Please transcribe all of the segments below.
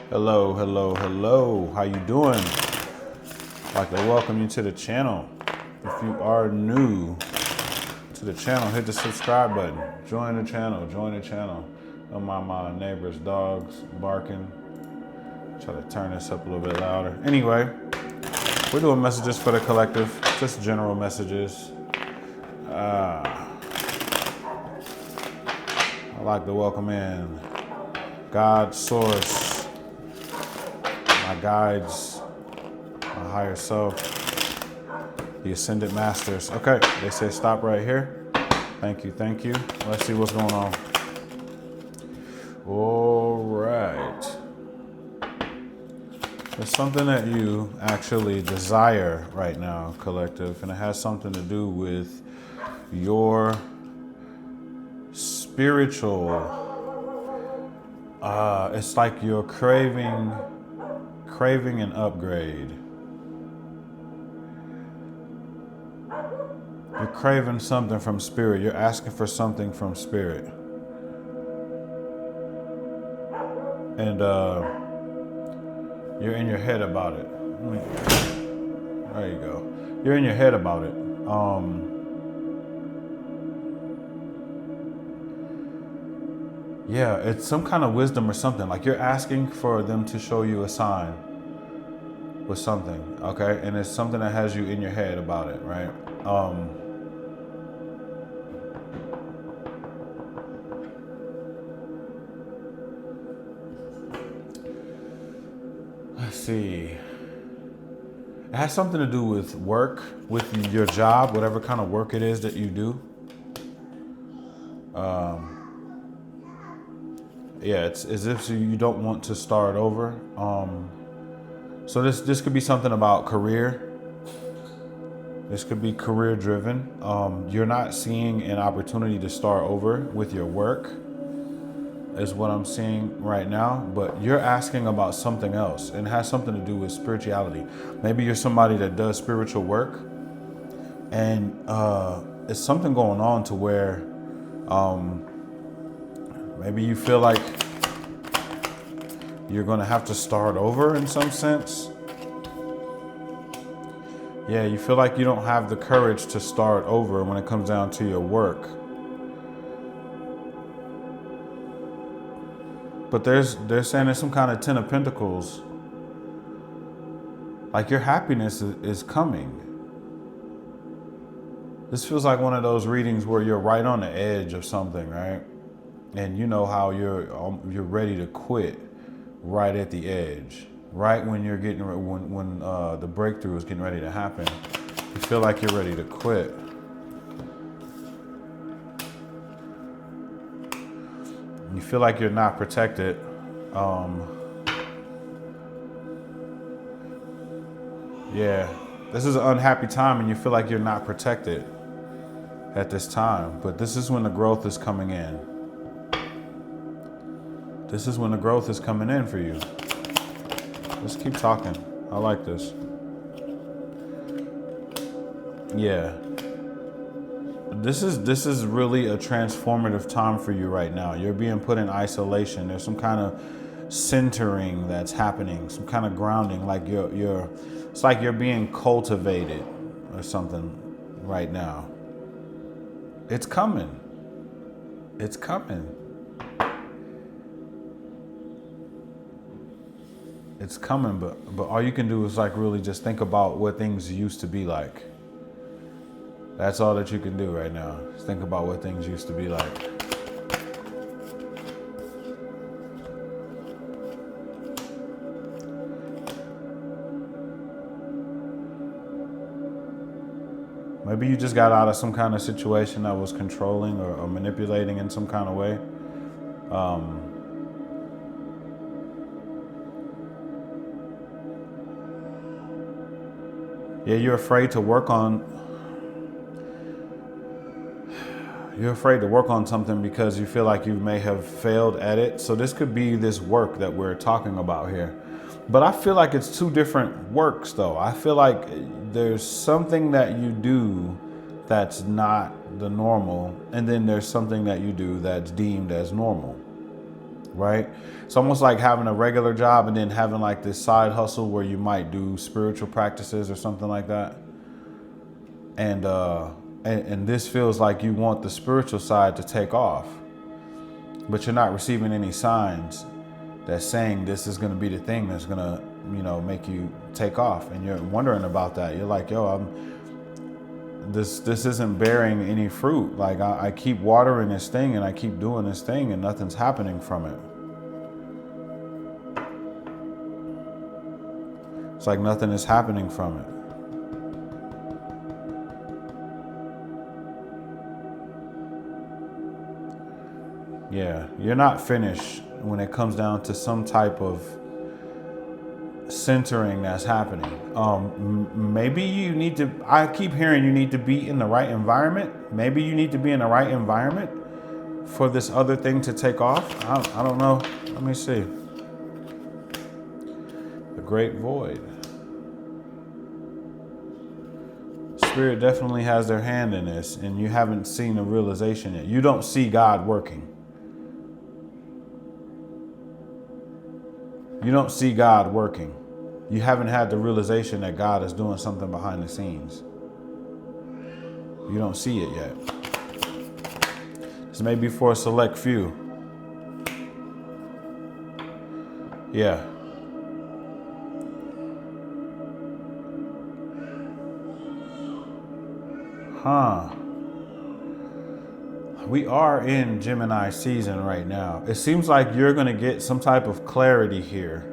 Hello, hello, hello. How you doing? I'd like to welcome you to the channel. If you are new to the channel, hit the subscribe button. Join the channel, join the channel. Don't mind my neighbor's dogs barking. Try to turn this up a little bit louder. Anyway, we're doing messages for the collective, just general messages. I'd like to welcome in God, Source, my guides, my higher self, the Ascended Masters. Okay, they say stop right here. Thank you, thank you. Let's see what's going on. All right. There's something that you actually desire right now, collective, and it has something to do with your spiritual. It's like you're craving an upgrade. You're craving something from spirit. You're asking for something from spirit. And you're in your head about it. There you go. You're in your head about it. Yeah, it's some kind of wisdom or something. Like you're asking for them to show you a sign with something, okay? And it's something that has you in your head about it, right? Let's see. It has something to do with work, with your job, whatever kind of work it is that you do. Yeah, it's as if you don't want to start over. So this could be something about career. This could be career driven. You're not seeing an opportunity to start over with your work, is what I'm seeing right now. But you're asking about something else, and it has something to do with spirituality. Maybe you're somebody that does spiritual work, and it's something going on to where maybe you feel like you're going to have to start over in some sense. Yeah, you feel like you don't have the courage to start over when it comes down to your work. But they're saying there's some kind of 10 of Pentacles. Like your happiness is coming. This feels like one of those readings where you're right on the edge of something, right? And you know how you're ready to quit right at the edge, right when you're getting when the breakthrough is getting ready to happen. You feel like you're ready to quit. You feel like you're not protected. Yeah, this is an unhappy time, and you feel like you're not protected at this time. But this is when the growth is coming in. This is when the growth is coming in for you. Let's keep talking. I like this. Yeah. This is really a transformative time for you right now. You're being put in isolation. There's some kind of centering that's happening, some kind of grounding, like it's like you're being cultivated or something right now. It's coming. It's coming. It's coming, but all you can do is like really just think about what things used to be like. That's all that you can do right now. Just think about what things used to be like. Maybe you just got out of some kind of situation that was controlling or manipulating in some kind of way. Yeah, you're afraid to work on something because you feel like you may have failed at it. So this could be this work that we're talking about here. But I feel like it's two different works though. I feel like there's something that you do that's not the normal, and then there's something that you do that's deemed as normal. right? It's almost like having a regular job and then having like this side hustle where you might do spiritual practices or something like that. And this feels like you want the spiritual side to take off, but you're not receiving any signs that's saying this is going to be the thing that's going to, make you take off. And you're wondering about that. You're like, yo, this isn't bearing any fruit. Like I keep watering this thing and I keep doing this thing and nothing's happening from it. It's like nothing is happening from it. Yeah, you're not finished when it comes down to some type of centering that's happening. Maybe you need to, I keep hearing you need to be in the right environment. Maybe you need to be in the right environment for this other thing to take off. I don't know. Let me see. The Great Void. Spirit definitely has their hand in this, and you haven't seen the realization yet. You don't see God working. You don't see God working. You haven't had the realization that God is doing something behind the scenes. You don't see it yet. This may be for a select few. Yeah. Huh. We are in Gemini season right now. It seems like you're going to get some type of clarity here.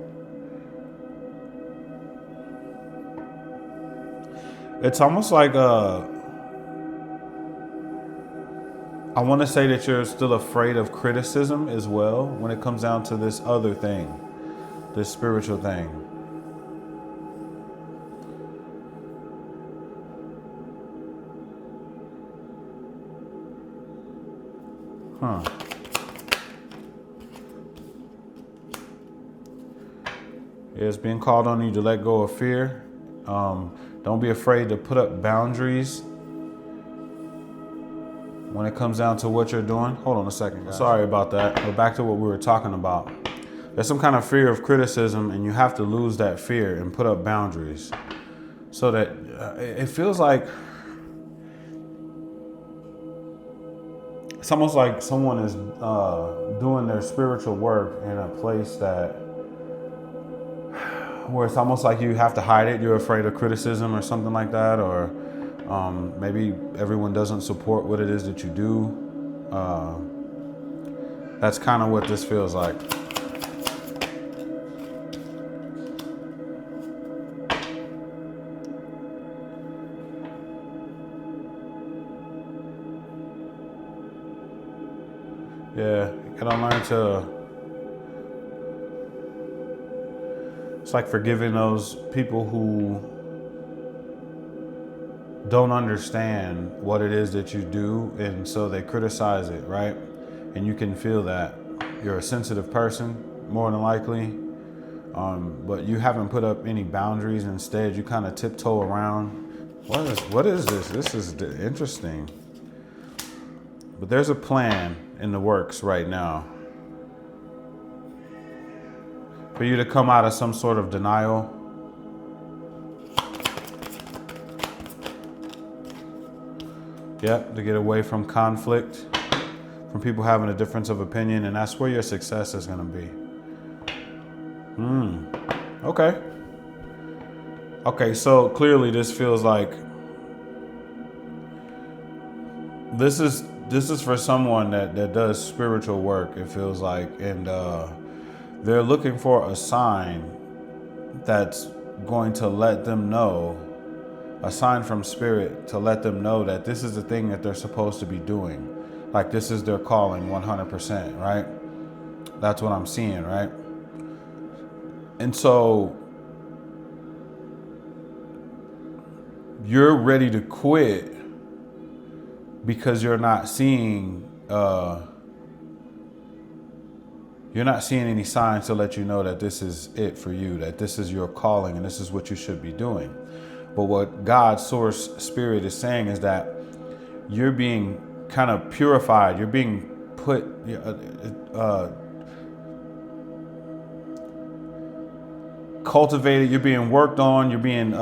It's almost like I want to say that you're still afraid of criticism as well when it comes down to this other thing, this spiritual thing. Huh. It's being called on you to let go of fear. Don't be afraid to put up boundaries when it comes down to what you're doing. Hold on a second, guys. Sorry about that. But back to what we were talking about. There's some kind of fear of criticism, and you have to lose that fear and put up boundaries so that it feels like it's almost like someone is doing their spiritual work in a place where it's almost like you have to hide it. You're afraid of criticism or something like that, or maybe everyone doesn't support what it is that you do. That's kind of what this feels like. Yeah, you gotta learn to. It's like forgiving those people who don't understand what it is that you do, and so they criticize it, right? And you can feel that. You're a sensitive person, more than likely, but you haven't put up any boundaries. Instead, you kind of tiptoe around. What is this? This is interesting. But there's a plan in the works right now for you to come out of some sort of denial. Yep, to get away from conflict, from people having a difference of opinion, and that's where your success is going to be. Okay. Okay, so clearly this feels like this is for someone that does spiritual work, it feels like, and they're looking for a sign that's going to let them know, a sign from spirit to let them know that this is the thing that they're supposed to be doing. Like this is their calling 100%, right? That's what I'm seeing, right? And so you're ready to quit because you're not seeing any signs to let you know that this is it for you, that this is your calling and this is what you should be doing. But what God's source spirit is saying is that you're being kind of purified. You're being put, cultivated, you're being worked on, you're being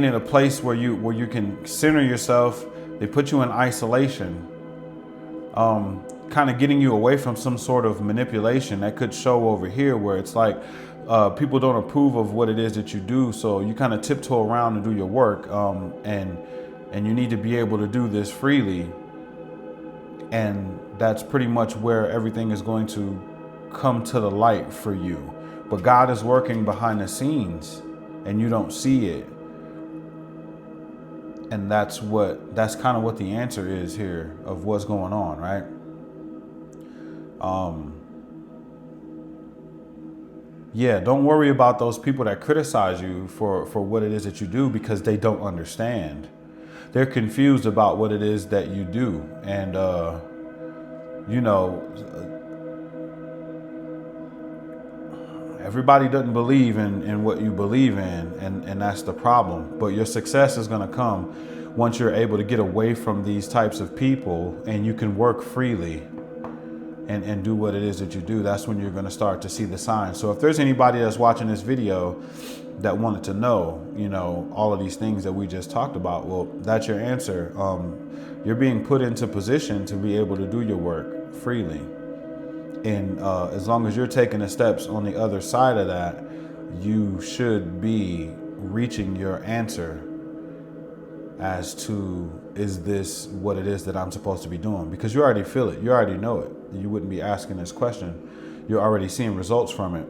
in a place where you can center yourself. They put you in isolation, kind of getting you away from some sort of manipulation that could show over here, where it's like people don't approve of what it is that you do, so you kind of tiptoe around and do your work, and you need to be able to do this freely, and that's pretty much where everything is going to come to the light for you. But God is working behind the scenes and you don't see it. And that's kind of what the answer is here of what's going on, right? Yeah, don't worry about those people that criticize you for what it is that you do, because they don't understand. They're confused about what it is that you do. And, everybody doesn't believe in what you believe in, and that's the problem. But your success is going to come once you're able to get away from these types of people and you can work freely and do what it is that you do. That's when you're going to start to see the signs. So if there's anybody that's watching this video that wanted to know, all of these things that we just talked about, well, that's your answer. You're being put into position to be able to do your work freely. And as long as you're taking the steps on the other side of that, you should be reaching your answer as to, is this what it is that I'm supposed to be doing? Because you already feel it. You already know it. You wouldn't be asking this question. You're already seeing results from it.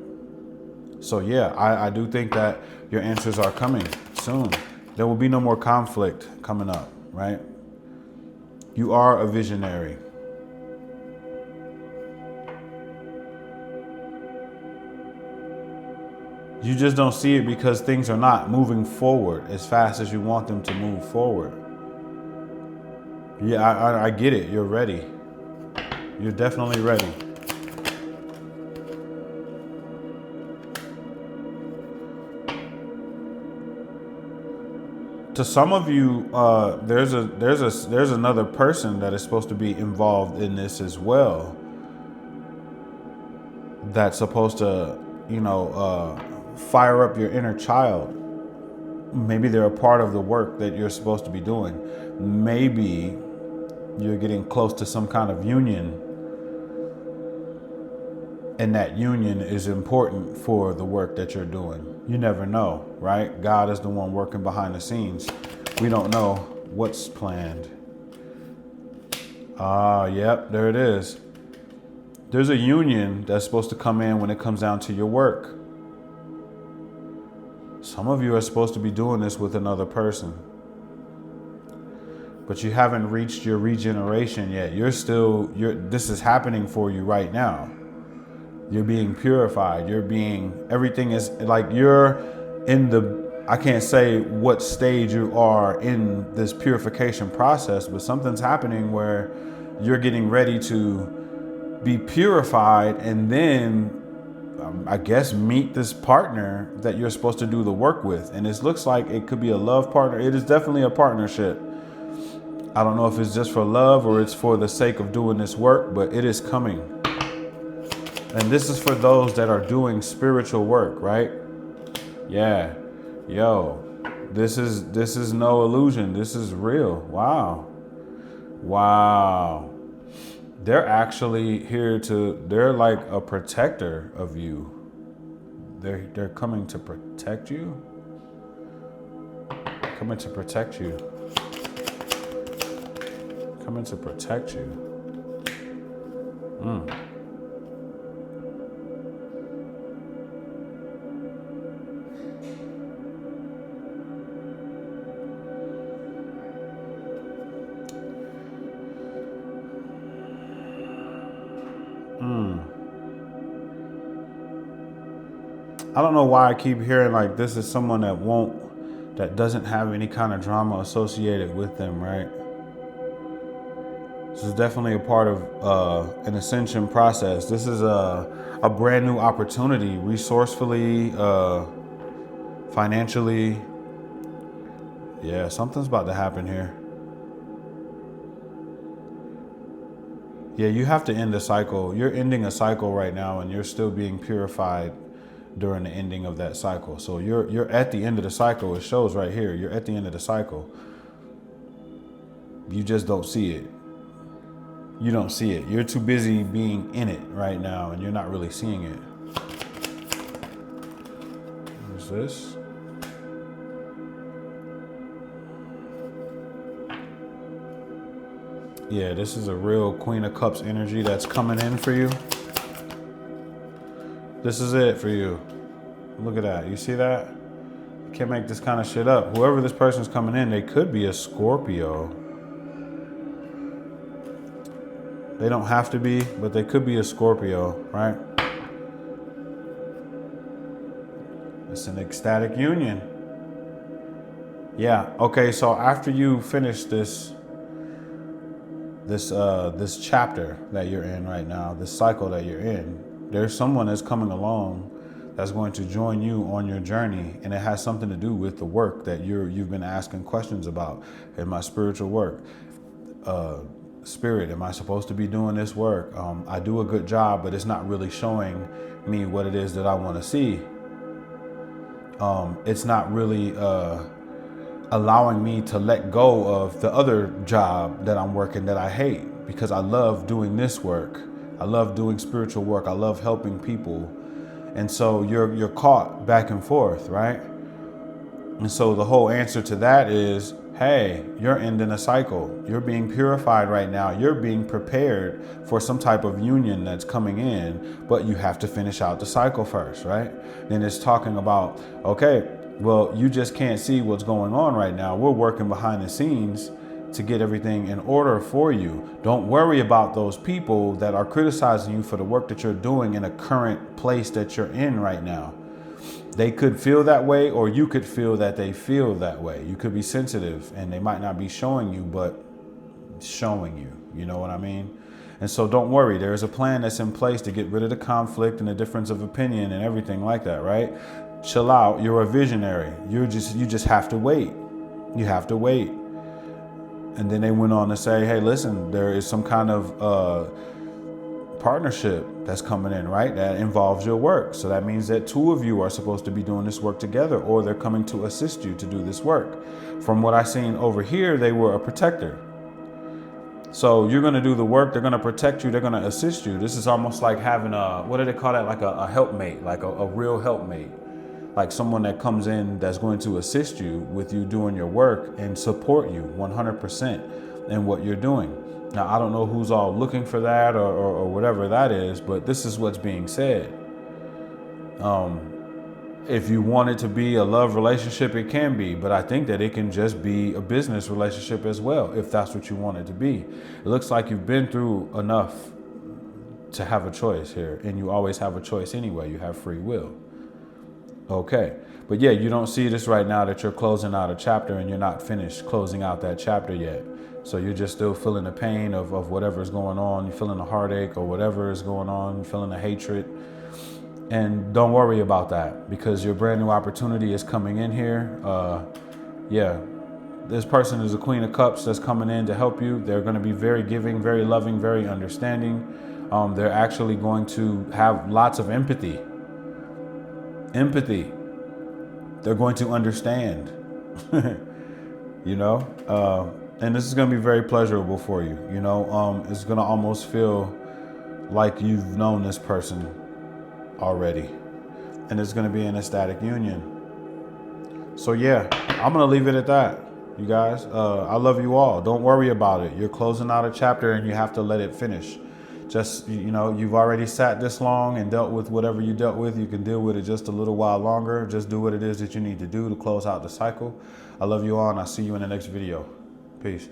So yeah, I do think that your answers are coming soon. There will be no more conflict coming up, right? You are a visionary. You just don't see it because things are not moving forward as fast as you want them to move forward. Yeah, I get it. You're ready. You're definitely ready. To some of you, there's another person that is supposed to be involved in this as well. That's supposed to, fire up your inner child. Maybe they're a part of the work that you're supposed to be doing. Maybe you're getting close to some kind of union, and that union is important for the work that you're doing. You never know, right? God is the one working behind the scenes. We don't know what's planned. Yep, there it is. There's a union that's supposed to come in when it comes down to your work. Some of you are supposed to be doing this with another person, but you haven't reached your regeneration yet. This is happening for you right now. You're being purified. Everything is like you're in I can't say what stage you are in this purification process, but something's happening where you're getting ready to be purified and then I guess meet this partner that you're supposed to do the work with. And it looks like it could be a love partner. It is definitely a partnership. I don't know if it's just for love or it's for the sake of doing this work, but it is coming. And this is for those that are doing spiritual work, right? Yeah. Yo, this is no illusion. This is real. Wow. They're actually they're like a protector of you. They're coming to protect you. Coming to protect you. Coming to protect you. I don't know why I keep hearing like this is someone that doesn't have any kind of drama associated with them, right? This is definitely a part of an ascension process. This is a brand new opportunity, resourcefully, financially. Yeah, something's about to happen here. Yeah, you have to end the cycle. You're ending a cycle right now and you're still being purified during the ending of that cycle. So you're at the end of the cycle. It shows right here. You're at the end of the cycle. You just don't see it. You don't see it. You're too busy being in it right now, and you're not really seeing it. What's this? Yeah, this is a real Queen of Cups energy that's coming in for you. This is it for you. Look at that. You see that? You can't make this kind of shit up. Whoever this person's coming in, they could be a Scorpio. They don't have to be, but they could be a Scorpio, right? It's an ecstatic union. Yeah. Okay. So after you finish this chapter that you're in right now, this cycle that you're in, there's someone that's coming along that's going to join you on your journey, and it has something to do with the work that you've been asking questions about. In my spiritual work, spirit, am I supposed to be doing this work? I do a good job, but it's not really showing me what it is that I want to see. It's not really allowing me to let go of the other job that I'm working that I hate, because I love doing this work. I love doing spiritual work. I love helping people. And so you're caught back and forth, right? And so the whole answer to that is, hey, you're ending a cycle. You're being purified right now. You're being prepared for some type of union that's coming in, but you have to finish out the cycle first, right? Then it's talking about, okay, well, you just can't see what's going on right now. We're working behind the scenes to get everything in order for you. Don't worry about those people that are criticizing you for the work that you're doing in a current place that you're in right now. They could feel that way, or you could feel that they feel that way. You could be sensitive and they might not be showing you, but showing you, you know what I mean? And so don't worry, there's a plan that's in place to get rid of the conflict and the difference of opinion and everything like that, right? Chill out, you're a visionary. You just have to wait. You have to wait. And then they went on to say, hey, listen, there is some kind of partnership that's coming in, right? That involves your work. So that means that two of you are supposed to be doing this work together, or they're coming to assist you to do this work. From what I seen over here, they were a protector. So you're going to do the work. They're going to protect you. They're going to assist you. This is almost like having what do they call that? Like a helpmate, like a real helpmate. Like someone that comes in that's going to assist you with you doing your work and support you 100% in what you're doing. Now, I don't know who's all looking for that or whatever that is, but this is what's being said. If you want it to be a love relationship, it can be, but I think that it can just be a business relationship as well, if that's what you want it to be. It looks like you've been through enough to have a choice here, and you always have a choice anyway. You have free will. Okay. But yeah, you don't see this right now that you're closing out a chapter and you're not finished closing out that chapter yet. So you're just still feeling the pain of whatever's going on. You're feeling the heartache or whatever is going on. You're feeling the hatred. And don't worry about that, because your brand new opportunity is coming in here. Yeah, this person is a Queen of Cups that's coming in to help you. They're going to be very giving, very loving, very understanding. They're actually going to have lots of empathy. They're going to understand, you know, and this is going to be very pleasurable for you. You know, it's going to almost feel like you've known this person already, and it's going to be an ecstatic union. So yeah, I'm going to leave it at that. You guys, I love you all. Don't worry about it. You're closing out a chapter and you have to let it finish. Just, you know, you've already sat this long and dealt with whatever you dealt with. You can deal with it just a little while longer. Just do what it is that you need to do to close out the cycle. I love you all, and I'll see you in the next video. Peace.